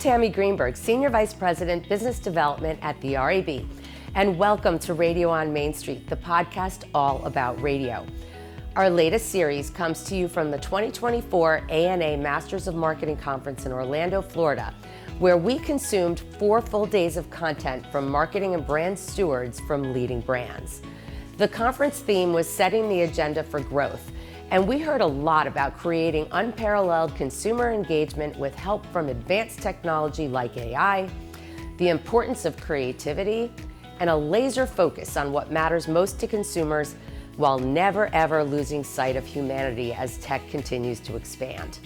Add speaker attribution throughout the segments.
Speaker 1: Tammy Greenberg, Senior Vice President, Business Development at the RAB, and welcome to Radio on Main Street, the podcast all about radio. Our latest series comes to you from the 2024 ANA Masters of Marketing Conference in Orlando, Florida, where we consumed 4 full days of content from marketing and brand stewards from leading brands. The conference theme was setting the agenda for growth, and we heard a lot about creating unparalleled consumer engagement with help from advanced technology like AI, the importance of creativity, and a laser focus on what matters most to consumers while never ever losing sight of humanity as tech continues to expand.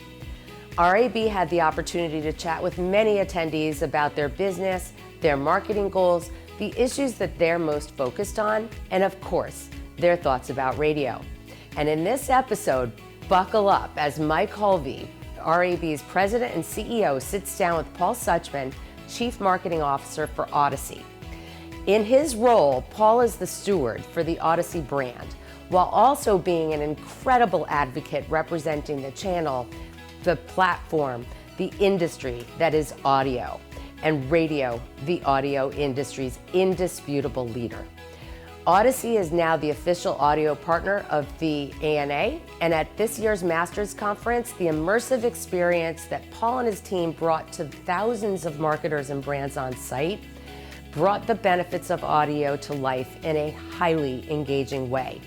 Speaker 1: RAB had the opportunity to chat with many attendees about their business, their marketing goals, the issues that they're most focused on, and of course, their thoughts about radio. And in this episode, buckle up as Mike Hulvey, RAB's President and CEO, sits down with Paul Suchman, Chief Marketing Officer for Audacy. In his role, Paul is the steward for the Audacy brand, while also being an incredible advocate representing the channel, the platform, the industry that is audio, and radio, the audio industry's indisputable leader. Audacy is now the official audio partner of the ANA, and at this year's Masters Conference, the immersive experience that Paul and his team brought to thousands of marketers and brands on site brought the benefits of audio to life in a highly engaging way.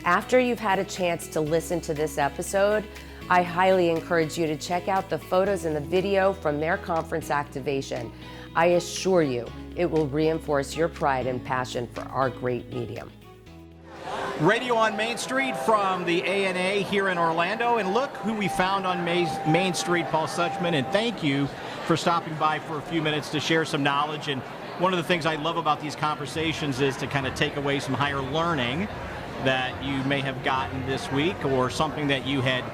Speaker 1: After you've had a chance to listen to this episode, I highly encourage you to check out the photos and the video from their conference activation. I assure you, it will reinforce your pride and passion for our great medium.
Speaker 2: Radio on Main Street from the ANA here in Orlando, and look who we found on Main Street, Paul Suchman, and thank you for stopping by for a few minutes to share some knowledge. And one of the things I love about these conversations is to kind of take away some higher learning that you may have gotten this week or something that you had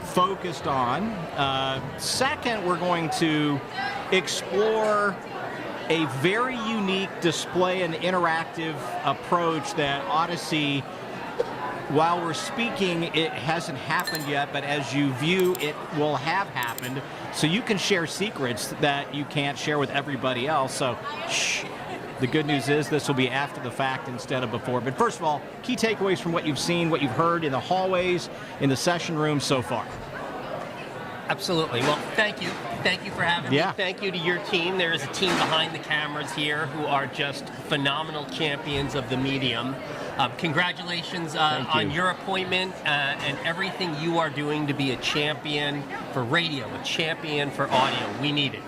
Speaker 2: focused on. Second, we're going to explore a very unique display and interactive approach that Audacy, while we're speaking, it hasn't happened yet, but as you view, it will have happened. So you can share secrets that you can't share with everybody else. So, shh. The good news is this will be after the fact instead of before. But first of all, key takeaways from what you've seen, what you've heard in the hallways, in the session room so far.
Speaker 3: Absolutely. Well, thank you. Thank you for having me. Thank you to your team. There is a team behind the cameras here who are just phenomenal champions of the medium. Congratulations on your appointment and everything you are doing to be a champion for radio, a champion for audio. We need it.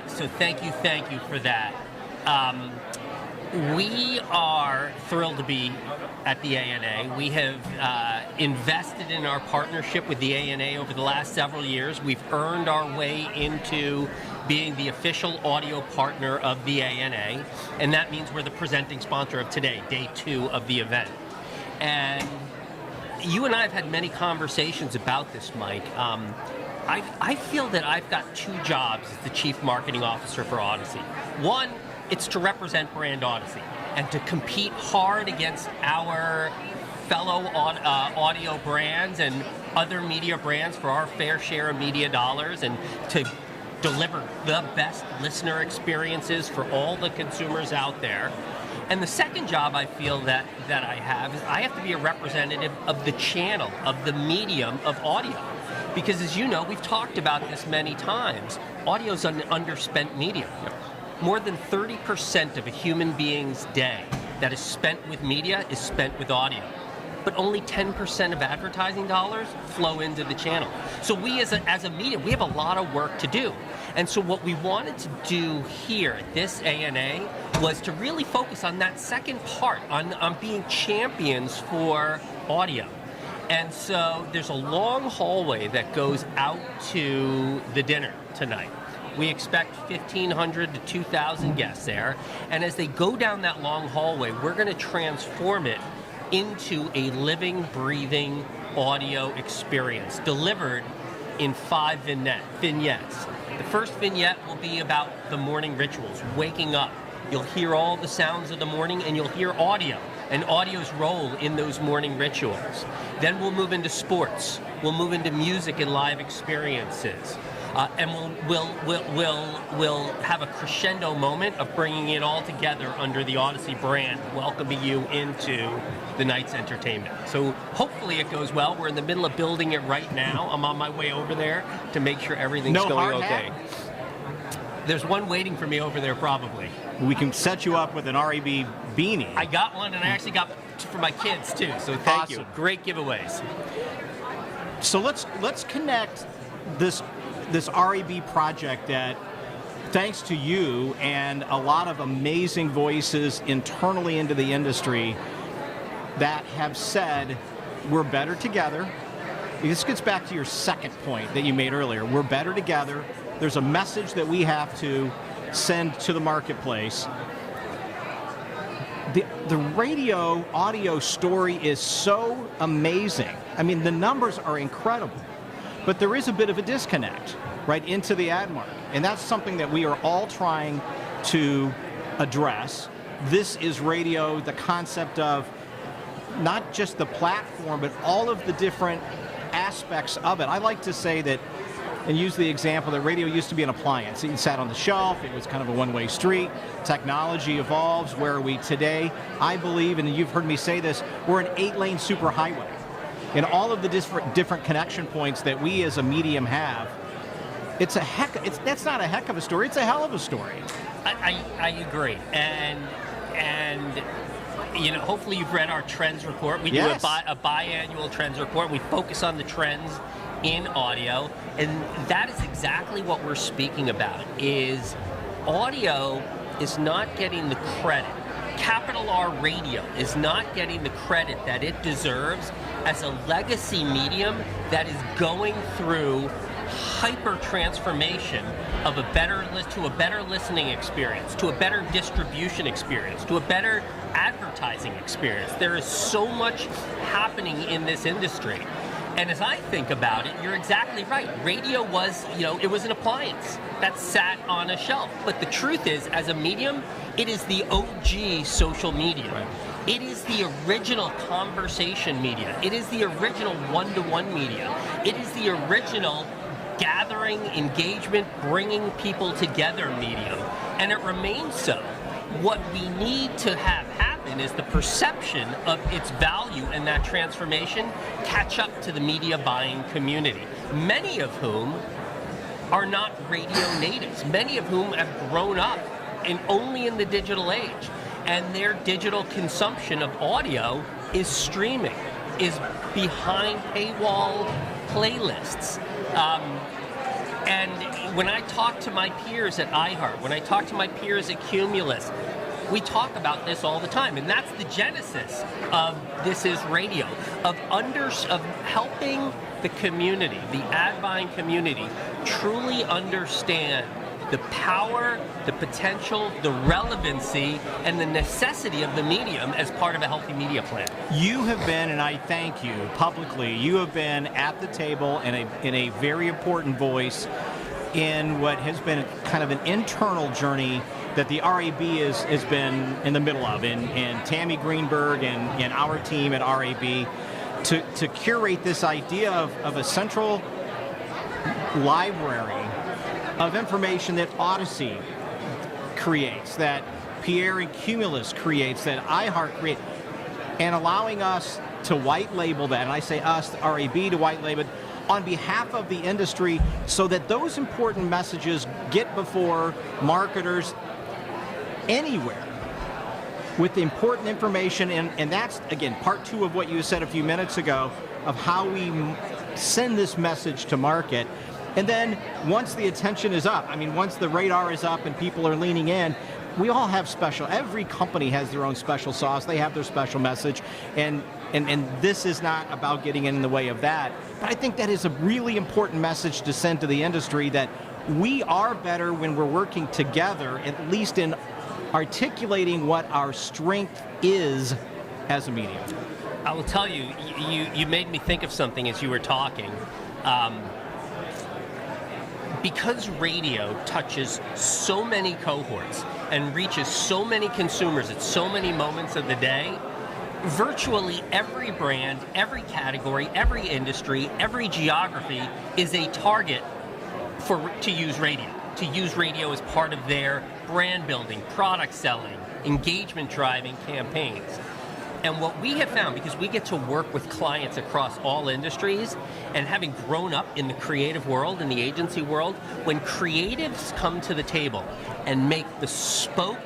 Speaker 3: So thank you for that. We are thrilled to be at the ANA. We have invested in our partnership with the ANA over the last several years. We've earned our way into being the official audio partner of the ANA, and that means we're the presenting sponsor of today, day 2 of the event. And you and I have had many conversations about this, Mike. I feel that I've got 2 jobs as the Chief Marketing Officer for Audacy. One, it's to represent brand Audacy and to compete hard against our fellow audio brands and other media brands for our fair share of media dollars and to deliver the best listener experiences for all the consumers out there. And the second job I feel that I have is I have to be a representative of the channel, of the medium of audio. Because as you know, we've talked about this many times, audio is an underspent medium. More than 30% of a human being's day that is spent with media is spent with audio. But only 10% of advertising dollars flow into the channel. So we as a medium, we have a lot of work to do. And so what we wanted to do here at this ANA was to really focus on that second part, on being champions for audio. And so there's a long hallway that goes out to the dinner tonight. We expect 1,500 to 2,000 guests there. And as they go down that long hallway, we're going to transform it into a living, breathing audio experience delivered in 5 vignettes. The first vignette will be about the morning rituals, waking up. You'll hear all the sounds of the morning and you'll hear audio and audio's role in those morning rituals. Then we'll move into sports. We'll move into music and live experiences. and we'll have a crescendo moment of bringing it all together under the Audacy brand, welcoming you into the night's entertainment. So hopefully it goes well. We're in the middle of building it right now. I'm on my way over there to make sure everything's going okay. There's one waiting for me over there, probably.
Speaker 2: We can set you up with an REB beanie.
Speaker 3: I got one, and I actually got for my kids too. So thank you. Great giveaways.
Speaker 2: So let's connect this REB project that, thanks to you and a lot of amazing voices internally into the industry that have said we're better together. This gets back to your second point that you made earlier. We're better together. There's a message that we have to send to the marketplace. The radio audio story is so amazing. I mean, the numbers are incredible, but there is a bit of a disconnect right into the ad market, and that's something that we are all trying to address. This is radio, the concept of not just the platform, but all of the different aspects of it. I like to say that, and use the example that radio used to be an appliance. It sat on the shelf. It was kind of a one-way street. Technology evolves. Where are we today? I believe, and you've heard me say this, we're an 8-lane superhighway. And all of the different connection points that we as a medium have, that's not a heck of a story. It's a hell of a story.
Speaker 3: I agree. And you know, hopefully you've read our trends report. We do a biannual trends report. We focus on the trends in audio, and that is exactly what we're speaking about. Is audio is not getting the credit. Capital R radio is not getting the credit that it deserves as a legacy medium that is going through hyper transformation of to a better listening experience, to a better distribution experience, to a better advertising experience. There is so much happening in this industry. And as I think about it, you're exactly right. Radio was, it was an appliance that sat on a shelf. But the truth is, as a medium, it is the OG social media. Right. It is the original conversation media. It is the original one-to-one media. It is the original gathering, engagement, bringing people together medium. And it remains so. What we need to have happen is the perception of its value and that transformation catch up to the media buying community, many of whom are not radio natives, many of whom have grown up only in the digital age. And their digital consumption of audio is streaming, is behind paywall playlists. And when I talk to my peers at iHeart, when I talk to my peers at Cumulus, we talk about this all the time, and that's the genesis of This Is Radio, of helping the community, the ad buying community, truly understand the power, the potential, the relevancy, and the necessity of the medium as part of a healthy media plan.
Speaker 2: You have been, and I thank you publicly, you have been at the table in a very important voice in what has been kind of an internal journey that the REB has been in the middle of, and Tammy Greenberg and our team at REB to curate this idea of a central library of information that Audacy creates, that Pierre and Cumulus creates, that iHeart creates, and allowing us to white label that, and I say us, the REB, to white label it on behalf of the industry so that those important messages get before marketers anywhere with the important information, and that's, again, part two of what you said a few minutes ago of how we send this message to market. And then once the attention is up, once the radar is up and people are leaning in, we all have every company has their own special sauce. They have their special message, and this is not about getting in the way of that. But I think that is a really important message to send to the industry, that we are better when we're working together, at least in articulating what our strength is as a medium.
Speaker 3: I will tell you, you made me think of something as you were talking. Because radio touches so many cohorts and reaches so many consumers at so many moments of the day, virtually every brand, every category, every industry, every geography is a target to use radio as part of their brand building, product selling, engagement driving campaigns. And what we have found, because we get to work with clients across all industries, and having grown up in the creative world, in the agency world, when creatives come to the table and make bespoke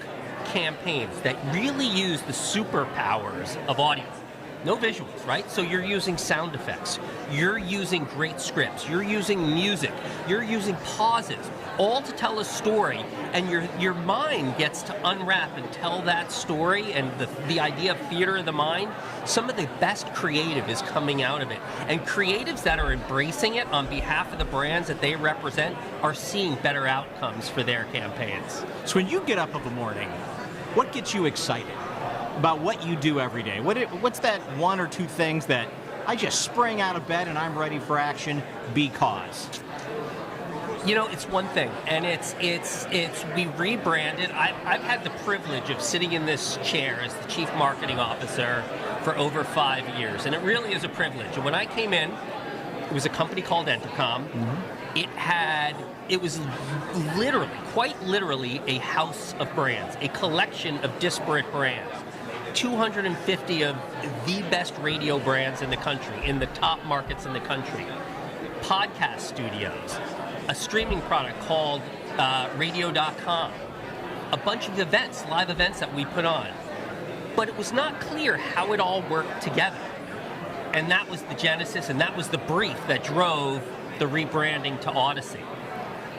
Speaker 3: campaigns that really use the superpowers of audio. No visuals, right? So you're using sound effects, you're using great scripts, you're using music, you're using pauses, all to tell a story, and your mind gets to unwrap and tell that story, and the idea of theater of the mind. Some of the best creative is coming out of it. And creatives that are embracing it on behalf of the brands that they represent are seeing better outcomes for their campaigns.
Speaker 2: So when you get up of a morning, what gets you excited about what you do every day? What's that one or two things that I just spring out of bed and I'm ready for action because?
Speaker 3: You know, it's one thing, and it's we rebranded. I've had the privilege of sitting in this chair as the Chief Marketing Officer for over 5 years, and it really is a privilege. And when I came in, it was a company called Entercom. It was literally, quite literally, a house of brands, a collection of disparate brands. 250 of the best radio brands in the country, in the top markets in the country. Podcast studios, a streaming product called radio.com, a bunch of events, live events that we put on. But it was not clear how it all worked together. And that was the genesis, and that was the brief that drove the rebranding to Audacy.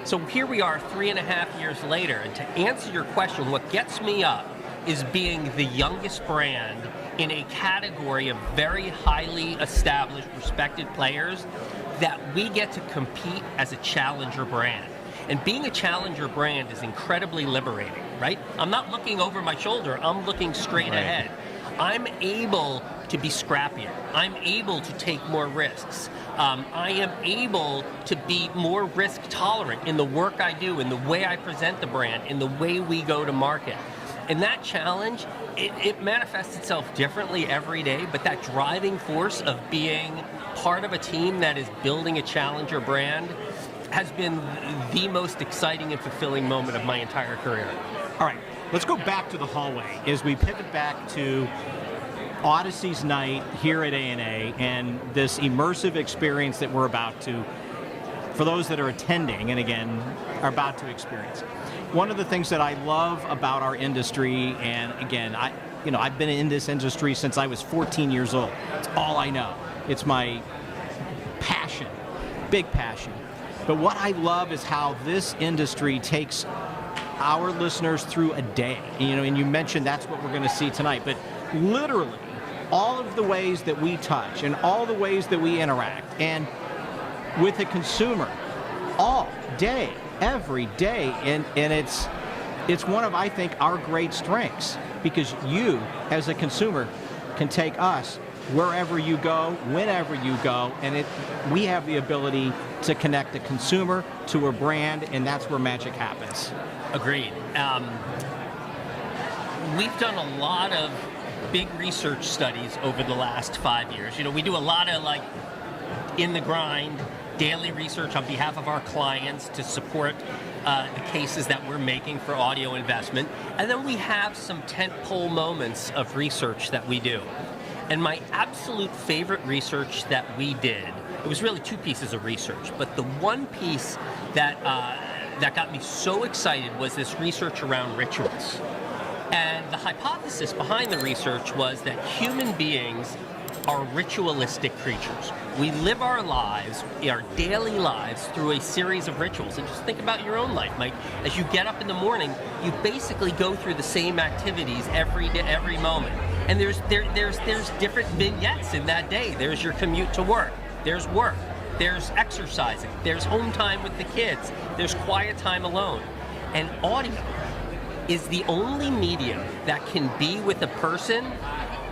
Speaker 3: So here we are 3.5 years later, and to answer your question, what gets me up is being the youngest brand in a category of very highly established, respected players, that we get to compete as a challenger brand. And being a challenger brand is incredibly liberating, right? I'm not looking over my shoulder, I'm looking straight ahead. I'm able to be scrappier. I'm able to take more risks. I am able to be more risk tolerant in the work I do, in the way I present the brand, in the way we go to market. And that challenge, it manifests itself differently every day, but that driving force of being part of a team that is building a challenger brand has been the most exciting and fulfilling moment of my entire career.
Speaker 2: All right, let's go back to the hallway as we pivot back to Audacy's night here at A&A and this immersive experience that we're about to, for those that are attending and again, are about to experience. One of the things that I love about our industry, and again, I've been in this industry since I was 14 years old. It's all I know. It's my passion, big passion. But what I love is how this industry takes our listeners through a day. And you mentioned that's what we're going to see tonight. But literally, all of the ways that we touch and all the ways that we interact and with the consumer all day, every day, and it's one of, I think, our great strengths, because you as a consumer can take us wherever you go, whenever you go, and we have the ability to connect the consumer to a brand, and that's where magic happens.
Speaker 3: Agreed. We've done a lot of big research studies over the last 5 years. We do a lot of in the grind, daily research on behalf of our clients to support the cases that we're making for audio investment. And then we have some tentpole moments of research that we do. And my absolute favorite research that we did, it was really two pieces of research, but the one piece that got me so excited was this research around rituals. And the hypothesis behind the research was that human beings are ritualistic creatures. We live our lives, our daily lives, through a series of rituals. And just think about your own life, Mike. As you get up in the morning, you basically go through the same activities every day, every moment. And there's different vignettes in that day. There's your commute to work. There's work. There's exercising. There's home time with the kids. There's quiet time alone. And audio is the only medium that can be with a person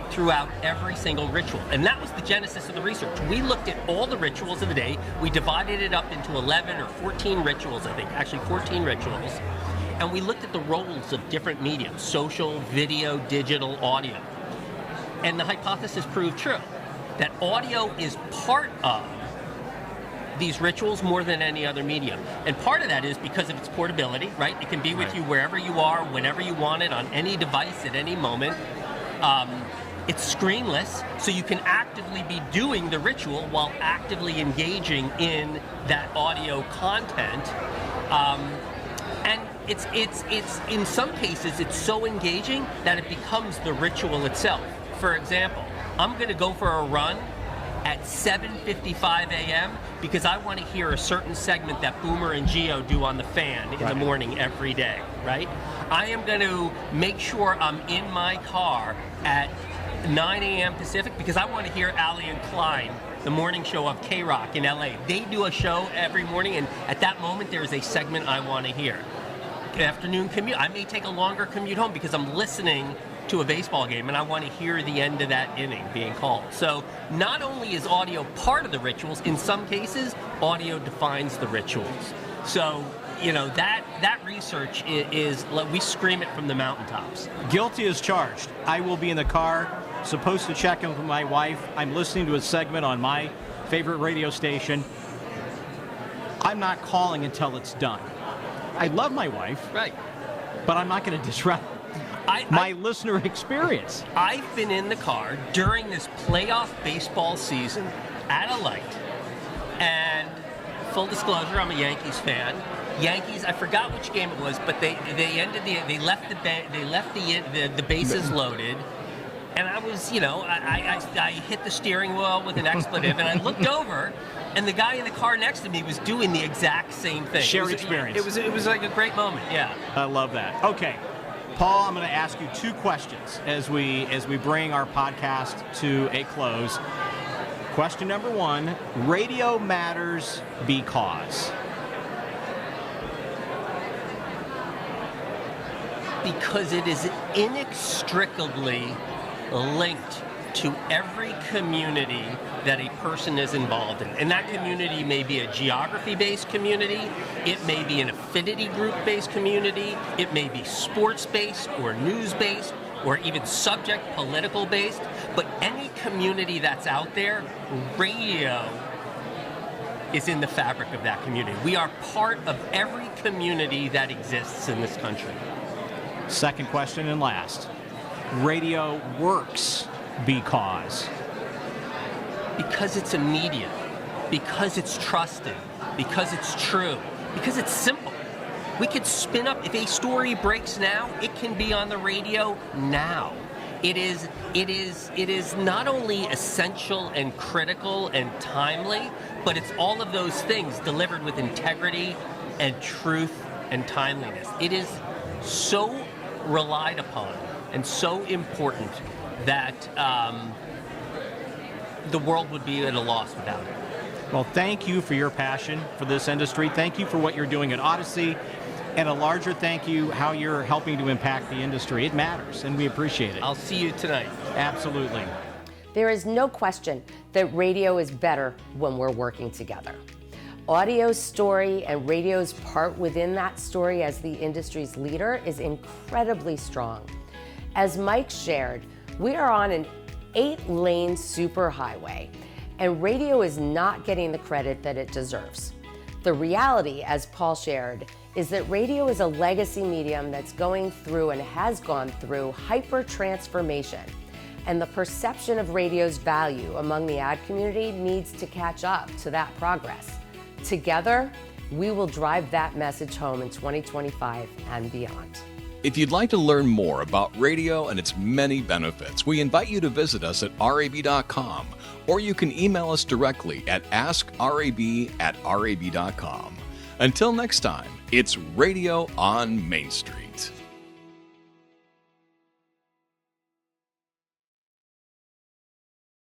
Speaker 3: throughout every single ritual. And that was the genesis of the research. We looked at all the rituals of the day. We divided it up into 11 or 14 rituals, I think, actually 14 rituals. And we looked at the roles of different mediums, social, video, digital, audio. And the hypothesis proved true, that audio is part of these rituals more than any other medium. And part of that is because of its portability, right? It can be with you wherever you are, whenever you want it, on any device at any moment. It's screenless, so you can actively be doing the ritual while actively engaging in that audio content. And it's in some cases, it's so engaging that it becomes the ritual itself. For example, I'm going to go for a run at 7:55 a.m. because I want to hear a certain segment that Boomer and Geo do on the fan in the morning every day, right? I am going to make sure I'm in my car at 9 a.m. Pacific because I want to hear Ali and Klein, the morning show of K-Rock in LA. They do a show every morning, and at that moment there is a segment I want to hear. Afternoon commute, I may take a longer commute home because I'm listening to a baseball game and I want to hear the end of that inning being called. So not only is audio part of the rituals, in some cases audio defines the rituals. So that research is we scream it from the mountaintops.
Speaker 2: Guilty as charged. I will be in the car, supposed to check in with my wife. I'm listening to a segment on my favorite radio station. I'm not calling until it's done. I love my wife,
Speaker 3: right?
Speaker 2: But I'm not going to disrupt my listener experience.
Speaker 3: I've been in the car during this playoff baseball season at a light, and full disclosure, I'm a Yankees fan. Yankees, I forgot which game it was, but they left the bases loaded, and I was, I hit the steering wheel with an expletive, and I looked over, and the guy in the car next to me was doing the exact same thing.
Speaker 2: Shared experience.
Speaker 3: It was like a great moment. Yeah.
Speaker 2: I love that. Okay, Paul, I'm going to ask you two questions as we bring our podcast to a close. Question number one: radio matters because.
Speaker 3: Because it is inextricably linked to every community that a person is involved in. And that community may be a geography-based community, it may be an affinity group-based community, it may be sports-based or news-based, or even subject political-based, but any community that's out there, radio is in the fabric of that community. We are part of every community that exists in this country.
Speaker 2: Second question and last. Radio works because
Speaker 3: it's a medium, because it's trusted, because it's true, because it's simple. We could spin up, if a story breaks now, it can be on the radio now. It is not only essential and critical and timely, but it's all of those things delivered with integrity and truth and timeliness. It is so relied upon and so important that the world would be at a loss without it.
Speaker 2: Well, thank you for your passion for this industry. Thank you for what you're doing at Audacy. And a larger thank you how you're helping to impact the industry. It matters, and we appreciate it.
Speaker 3: I'll see you tonight.
Speaker 2: Absolutely.
Speaker 1: There is no question that radio is better when we're working together. Audio's story and radio's part within that story as the industry's leader is incredibly strong. As Mike shared, we are on an 8-lane superhighway, and radio is not getting the credit that it deserves. The reality, as Paul shared, is that radio is a legacy medium that's going through and has gone through hyper-transformation, and the perception of radio's value among the ad community needs to catch up to that progress. Together, we will drive that message home in 2025 and beyond.
Speaker 4: If you'd like to learn more about radio and its many benefits, we invite you to visit us at rab.com, or you can email us directly at askrab@rab.com. Until next time, it's Radio on Main Street.